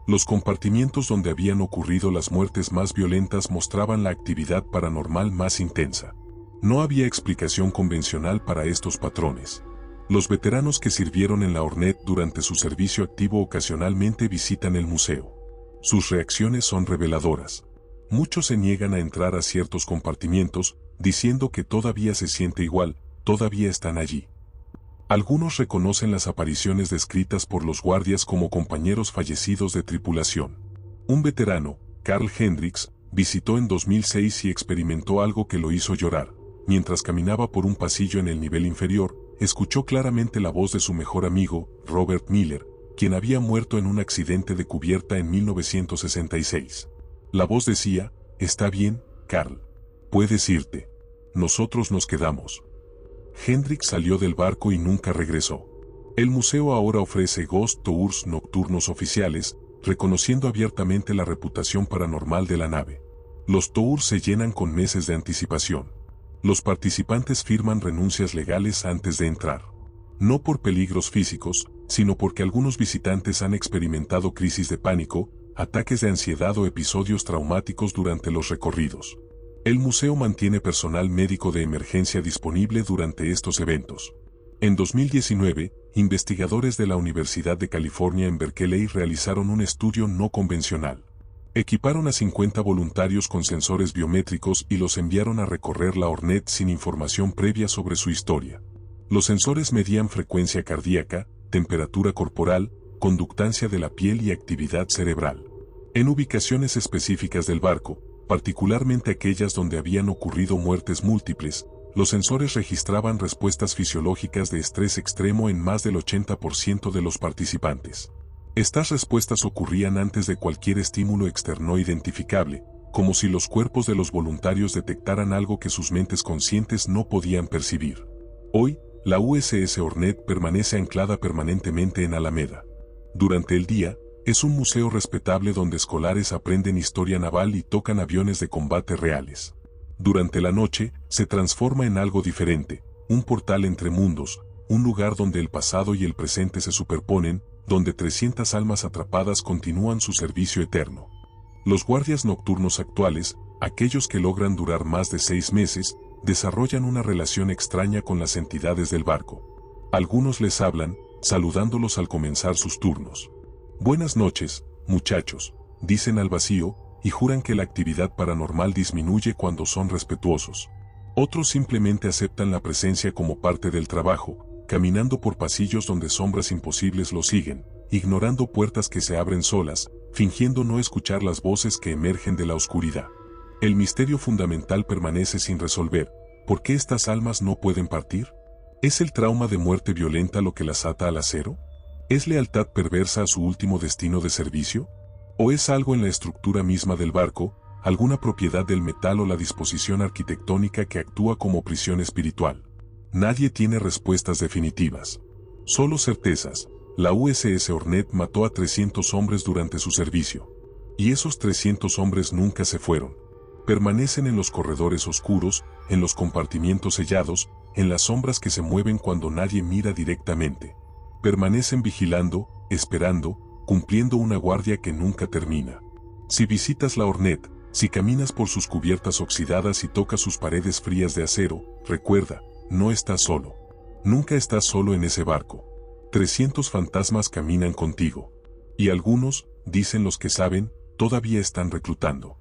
Los compartimientos donde habían ocurrido las muertes más violentas mostraban la actividad paranormal más intensa. No había explicación convencional para estos patrones. Los veteranos que sirvieron en la Hornet durante su servicio activo ocasionalmente visitan el museo. Sus reacciones son reveladoras. Muchos se niegan a entrar a ciertos compartimientos, diciendo que todavía se siente igual, todavía están allí. Algunos reconocen las apariciones descritas por los guardias como compañeros fallecidos de tripulación. Un veterano, Carl Hendricks, visitó en 2006 y experimentó algo que lo hizo llorar. Mientras caminaba por un pasillo en el nivel inferior, escuchó claramente la voz de su mejor amigo, Robert Miller, quien había muerto en un accidente de cubierta en 1966. La voz decía: «Está bien, Carl. Puedes irte. Nosotros nos quedamos». Hendricks salió del barco y nunca regresó. El museo ahora ofrece Ghost Tours nocturnos oficiales, reconociendo abiertamente la reputación paranormal de la nave. Los tours se llenan con meses de anticipación. Los participantes firman renuncias legales antes de entrar. No por peligros físicos, sino porque algunos visitantes han experimentado crisis de pánico, ataques de ansiedad o episodios traumáticos durante los recorridos. El museo mantiene personal médico de emergencia disponible durante estos eventos. En 2019, investigadores de la Universidad de California en Berkeley realizaron un estudio no convencional. Equiparon a 50 voluntarios con sensores biométricos y los enviaron a recorrer la Hornet sin información previa sobre su historia. Los sensores medían frecuencia cardíaca, temperatura corporal, conductancia de la piel y actividad cerebral. En ubicaciones específicas del barco, particularmente aquellas donde habían ocurrido muertes múltiples, los sensores registraban respuestas fisiológicas de estrés extremo en más del 80% de los participantes. Estas respuestas ocurrían antes de cualquier estímulo externo identificable, como si los cuerpos de los voluntarios detectaran algo que sus mentes conscientes no podían percibir. Hoy, la USS Hornet permanece anclada permanentemente en Alameda. Durante el día, es un museo respetable donde escolares aprenden historia naval y tocan aviones de combate reales. Durante la noche, se transforma en algo diferente, un portal entre mundos, un lugar donde el pasado y el presente se superponen, donde 300 almas atrapadas continúan su servicio eterno. Los guardias nocturnos actuales, aquellos que logran durar más de 6 meses, desarrollan una relación extraña con las entidades del barco. Algunos les hablan, saludándolos al comenzar sus turnos. «Buenas noches, muchachos», dicen al vacío, y juran que la actividad paranormal disminuye cuando son respetuosos. Otros simplemente aceptan la presencia como parte del trabajo, caminando por pasillos donde sombras imposibles los siguen, ignorando puertas que se abren solas, fingiendo no escuchar las voces que emergen de la oscuridad. El misterio fundamental permanece sin resolver. ¿Por qué estas almas no pueden partir? ¿Es el trauma de muerte violenta lo que las ata al acero? ¿Es lealtad perversa a su último destino de servicio? ¿O es algo en la estructura misma del barco, alguna propiedad del metal o la disposición arquitectónica que actúa como prisión espiritual? Nadie tiene respuestas definitivas. Solo certezas. La USS Hornet mató a 300 hombres durante su servicio. Y esos 300 hombres nunca se fueron. Permanecen en los corredores oscuros, en los compartimientos sellados, en las sombras que se mueven cuando nadie mira directamente. Permanecen vigilando, esperando, cumpliendo una guardia que nunca termina. Si visitas la Hornet, si caminas por sus cubiertas oxidadas y tocas sus paredes frías de acero, recuerda, no estás solo. Nunca estás solo en ese barco. 300 fantasmas caminan contigo. Y algunos, dicen los que saben, todavía están reclutando.